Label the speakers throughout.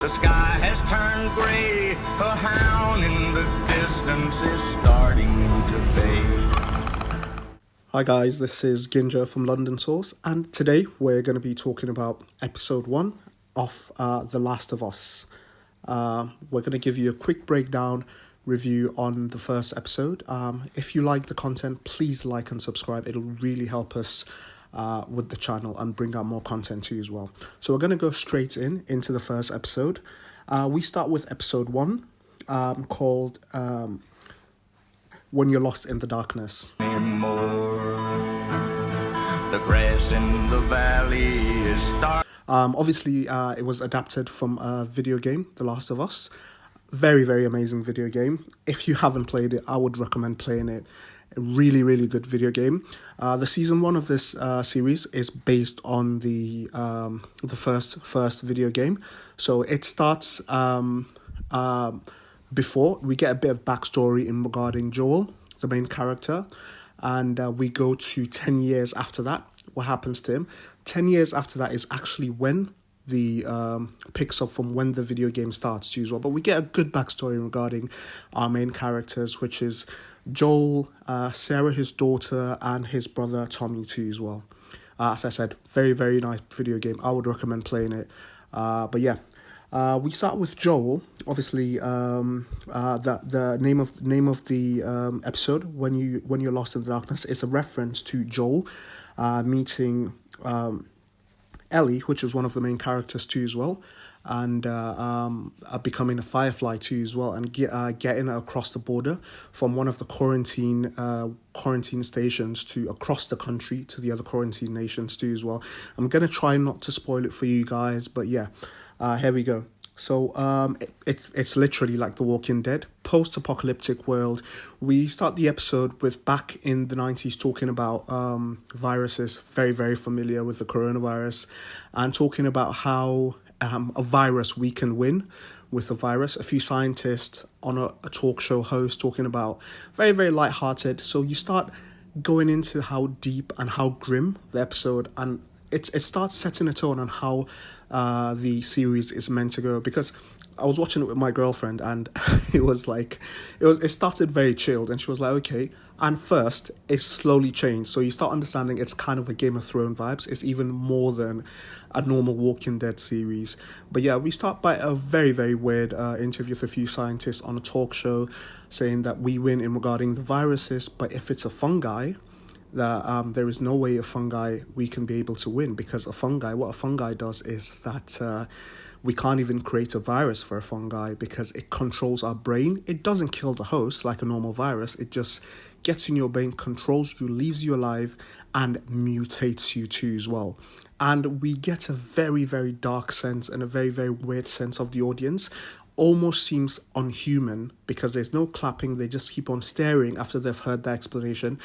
Speaker 1: The sky has turned gray, a hound in the distance is starting to fade.
Speaker 2: Hi guys, this is Ginger from Londonsaurus, and today we're going to be talking about episode 1 of The Last of Us. We're going to give you a quick breakdown review on the first episode. If you like the content, please like and subscribe. It'll really help us with the channel and bring out more content to you as well. So we're going to go straight into the first episode. We start with episode 1 called When You're Lost in the Darkness.
Speaker 1: The grass in the valley is stark.
Speaker 2: Obviously, it was adapted from a video game, The Last of Us. Very, very amazing video game. If you haven't played it, I would recommend playing it. A really, really good video game. The season 1 of this series is based on the first video game. So it starts before we get a bit of backstory in regarding Joel, the main character, and we go to 10 years after that. What happens to him? 10 years after that is actually when the picks up from when the video game starts too as well. But we get a good backstory regarding our main characters, which is Joel, Sarah, his daughter, and his brother Tommy too as well. As I said, very, very nice video game. I would recommend playing it. But yeah, we start with Joel. Obviously, the name of the episode, when you're lost in the darkness, is a reference to Joel meeting Ellie, which is one of the main characters too as well, and becoming a Firefly too as well, and getting across the border from one of the quarantine stations to across the country to the other quarantine nations too as well. I'm gonna try not to spoil it for you guys, but yeah, here we go. So it's literally like The Walking Dead, post-apocalyptic world. We start the episode with back in the 90s talking about viruses, very, very familiar with the coronavirus, and talking about how a virus we can win with a virus. A few scientists on a talk show host talking about very, very lighthearted. So you start going into how deep and how grim the episode, and it starts setting a tone on how the series is meant to go, because I was watching it with my girlfriend, and it started very chilled, and she was like, okay, and first it slowly changed, so you start understanding it's kind of a Game of Thrones vibes. It's even more than a normal Walking Dead series. But yeah, we start by a very, very weird interview with a few scientists on a talk show saying that we win in regarding the viruses, but if it's a fungi, that there is no way a fungi we can be able to win, because what a fungi does is that we can't even create a virus for a fungi because it controls our brain. It doesn't kill the host like a normal virus. It just gets in your brain, controls you, leaves you alive, and mutates you too as well. And we get a very, very dark sense and a very, very weird sense of the audience. Almost seems unhuman because there's no clapping. They just keep on staring after they've heard the explanation.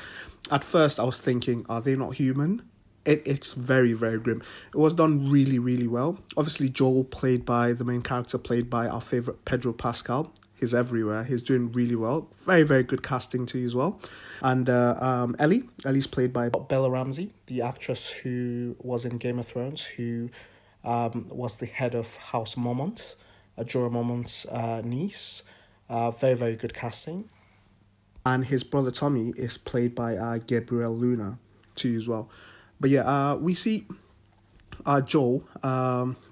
Speaker 2: At first I was thinking, are they not human? It's very, very grim. It was done really, really well. Obviously Joel, the main character, played by our favorite Pedro Pascal. He's everywhere. He's doing really well. Very, very good casting too as well. And Ellie's played by Bella Ramsey, the actress who was in Game of Thrones, who was the head of House Mormont, Jorah Mormont's niece. Very, very good casting. And his brother Tommy is played by Gabriel Luna too as well. But yeah, we see Joel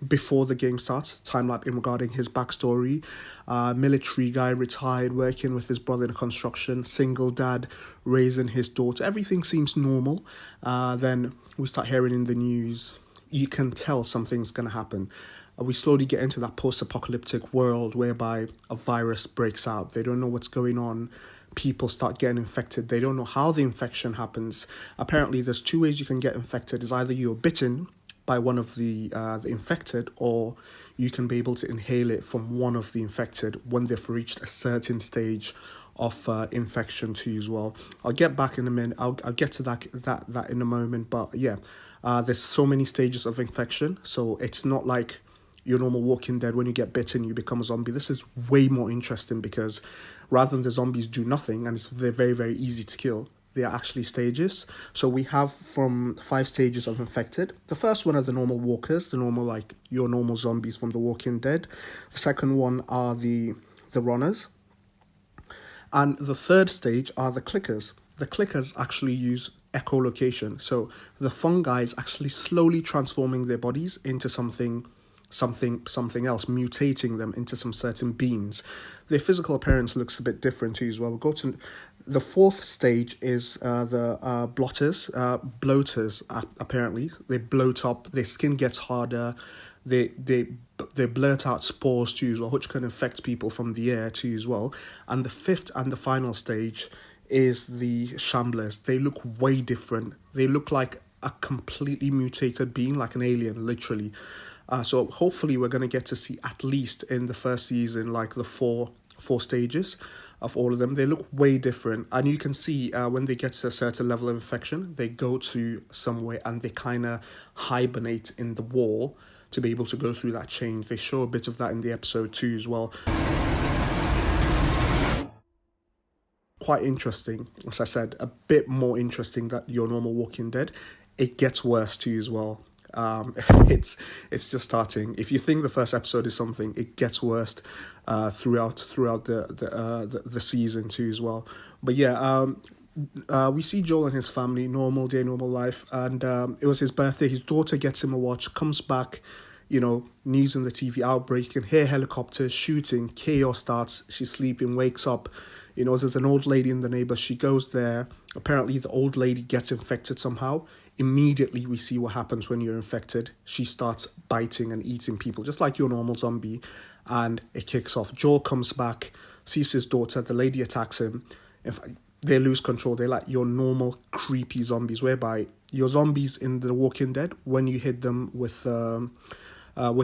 Speaker 2: before the game starts, time-lapse in regarding his backstory. Military guy, retired, working with his brother in construction, single dad, raising his daughter. Everything seems normal. Then we start hearing in the news, you can tell something's going to happen. We slowly get into that post-apocalyptic world whereby a virus breaks out. They don't know what's going on. People start getting infected. They don't know how the infection happens. Apparently, there's 2 ways you can get infected. It's either you're bitten by one of the infected, or you can be able to inhale it from one of the infected when they've reached a certain stage of infection too as well. I'll get back in a minute. I'll get to that in a moment. But yeah, there's so many stages of infection, so it's not like your normal Walking Dead. When you get bitten, you become a zombie. This is way more interesting because rather than the zombies do nothing and they're very, very easy to kill, they are actually stages. So we have from 5 stages of infected. The first one are the normal walkers, the normal, like your normal zombies from The Walking Dead. The second one are the runners. And the third stage are the clickers. The clickers actually use echolocation. So the fungi is actually slowly transforming their bodies into something else, mutating them into some certain beings. Their physical appearance looks a bit different too as well. We'll go to the fourth stage is the bloaters. Apparently, they bloat up. Their skin gets harder. They blurt out spores too as well, which can infect people from the air too as well. And the fifth and the final stage is the shamblers. They look way different. They look like a completely mutated being, like an alien, literally. So hopefully we're going to get to see, at least in the first season, like the four stages of all of them. They look way different, and you can see when they get to a certain level of infection, they go to somewhere and they kind of hibernate in the wall to be able to go through that change. They show a bit of that in the episode too as well. Quite interesting, as I said, a bit more interesting than your normal Walking Dead. It gets worse too as well. It's just starting. If you think the first episode is something, it gets worse throughout the season too as well. But yeah, we see Joel and his family, normal day, normal life, and it was his birthday. His daughter gets him a watch, comes back, news on the TV, outbreak, you can hear helicopters, shooting, chaos starts. She's sleeping, wakes up. There's an old lady in the neighbor. She goes there. Apparently, the old lady gets infected somehow. Immediately, we see what happens when you're infected. She starts biting and eating people, just like your normal zombie, and it kicks off. Joel comes back, sees his daughter. The lady attacks him. In fact, they lose control. They're like your normal creepy zombies, whereby your zombies in The Walking Dead, when you hit them with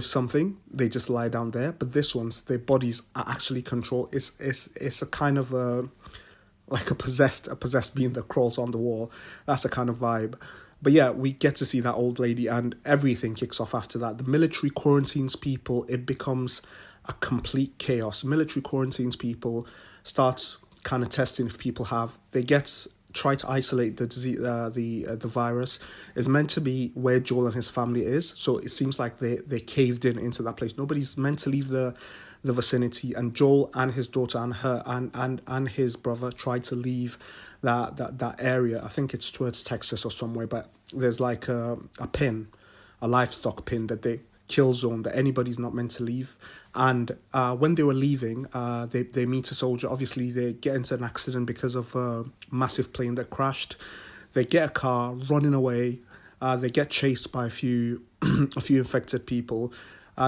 Speaker 2: something, they just lie down there. But this one's, their bodies are actually controlled. It's a kind of like a possessed being that crawls on the wall. That's the kind of vibe. But yeah, we get to see that old lady, and everything kicks off after that. The military quarantines people. It becomes a complete chaos. Military quarantines people, starts kind of testing if people have. They try to isolate the disease, the virus. Is meant to be where Joel and his family is. So it seems like they caved into that place. Nobody's meant to leave the vicinity, and Joel and his daughter and her and his brother tried to leave that area. I think it's towards Texas or somewhere, but there's like a livestock pin that they kill zone that anybody's not meant to leave. And when they were leaving, they meet a soldier. Obviously, they get into an accident because of a massive plane that crashed. They get a car, running away. They get chased by a few infected people.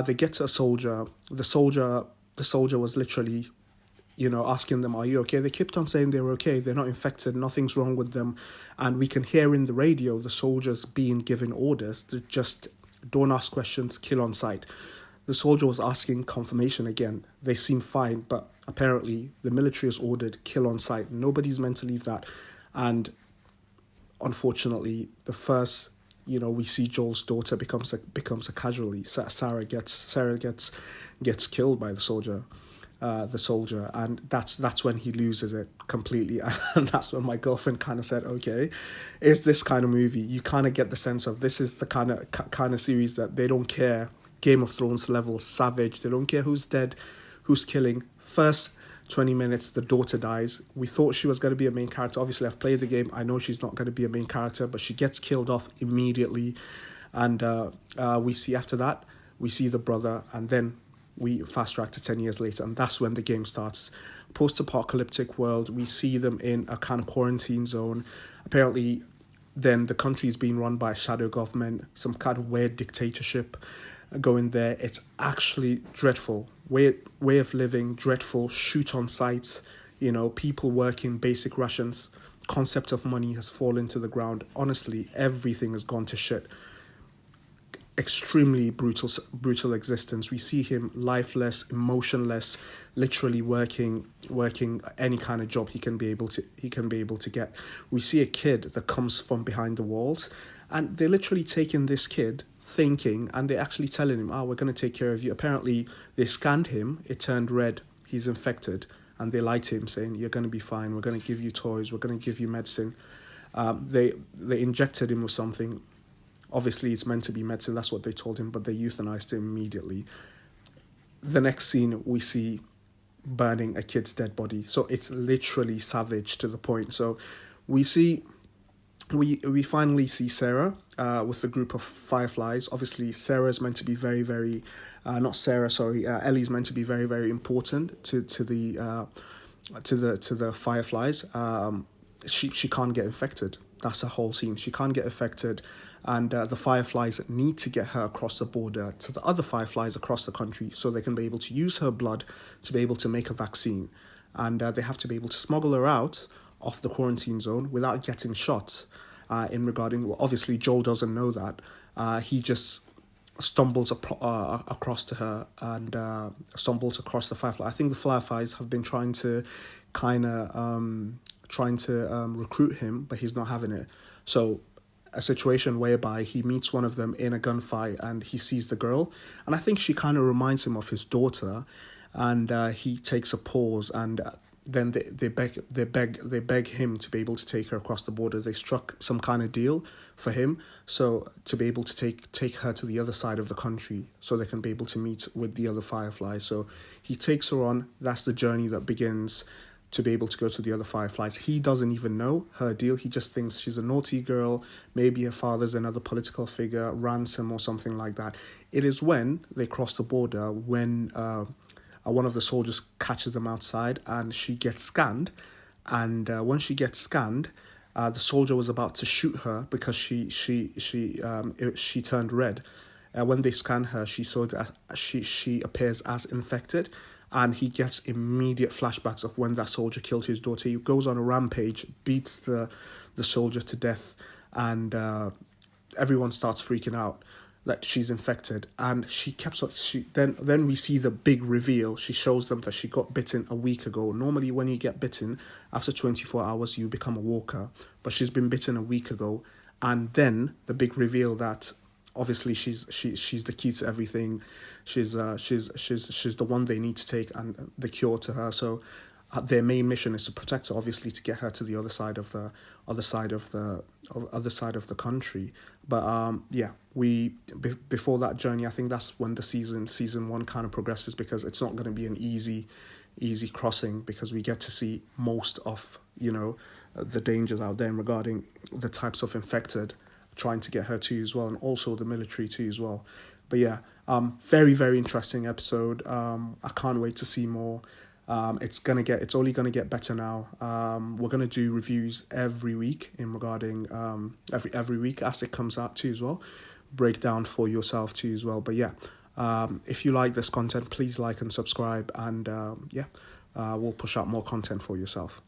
Speaker 2: They get to a soldier. The soldier was literally, asking them, "Are you okay?" They kept on saying they were okay. They're not infected. Nothing's wrong with them. And we can hear in the radio the soldiers being given orders to just don't ask questions, kill on sight. The soldier was asking confirmation again. They seem fine, but apparently the military has ordered kill on sight. Nobody's meant to leave that. And unfortunately, the first, we see Joel's daughter becomes a casualty. Sarah gets killed by the soldier. And that's when he loses it completely. And that's when my girlfriend kind of said, okay, is this kind of movie, you kind of get the sense of this is the kind of series that they don't care, Game of Thrones level, savage. They don't care who's dead, who's killing. First 20 minutes, the daughter dies. We thought she was going to be a main character. Obviously, I've played the game. I know she's not going to be a main character, but she gets killed off immediately. And we see after that, we see the brother, and then we fast track to 10 years later, and that's when the game starts. Post-apocalyptic world, we see them in a kind of quarantine zone. Apparently, then the country is being run by a shadow government, some kind of weird dictatorship going there. It's actually dreadful. Way of living, dreadful, shoot on sights, people working basic rations. Concept of money has fallen to the ground. Honestly, everything has gone to shit. Extremely brutal existence. We see him lifeless, emotionless, literally working any kind of job he can be able to get. We see a kid that comes from behind the walls, and they're literally taking this kid, thinking, and they're actually telling him, we're going to take care of you. Apparently, they scanned him, it turned red, he's infected, and they lie to him saying, "You're going to be fine. We're going to give you toys. We're going to give you medicine." They injected him with something. Obviously, it's meant to be medicine. That's what they told him, but they euthanized him immediately. The next scene, we see burning a kid's dead body. So it's literally savage to the point. So we see, we finally see Sarah with the group of fireflies. Obviously, Sarah is meant to be very, very, not Sarah, sorry, Ellie's meant to be very, very important to the fireflies. She can't get infected. That's the whole scene. She can't get affected, and the fireflies need to get her across the border to the other fireflies across the country so they can be able to use her blood to be able to make a vaccine. And they have to be able to smuggle her out of the quarantine zone without getting shot. Well, obviously, Joel doesn't know that. He just stumbles across to her and stumbles across the firefly. I think the fireflies have been trying to recruit him, but he's not having it. So a situation whereby he meets one of them in a gunfight and he sees the girl, and I think she kind of reminds him of his daughter, and he takes a pause, and then they beg him to be able to take her across the border. They struck some kind of deal for him, so to be able to take her to the other side of the country so they can be able to meet with the other fireflies. So he takes her on. That's the journey that begins, to be able to go to the other fireflies. He doesn't even know her deal. He just thinks she's a naughty girl. Maybe her father's another political figure, ransom or something like that. It is when they cross the border, when one of the soldiers catches them outside and she gets scanned. And when she gets scanned, the soldier was about to shoot her because she turned red. When they scan her, she appears as infected. And he gets immediate flashbacks of when that soldier killed his daughter. He goes on a rampage, beats the soldier to death, and everyone starts freaking out that she's infected. And then we see the big reveal. She shows them that she got bitten a week ago. Normally, when you get bitten, after 24 hours, you become a walker. But she's been bitten a week ago. And then the big reveal that obviously she's the key to everything. She's the one they need to take and the cure to her. So their main mission is to protect her, obviously, to get her to the other side of the country. But before that journey, I think that's when the season one kind of progresses, because it's not going to be an easy crossing, because we get to see most of the dangers out there regarding the types of infected trying to get her to as well, and also the military too as well. But yeah, very, very interesting episode. I can't wait to see more. It's only gonna get better now. We're gonna do reviews every week regarding every week as it comes out too as well. Breakdown for yourself too as well. But yeah, if you like this content, please like and subscribe, and we'll push out more content for yourself.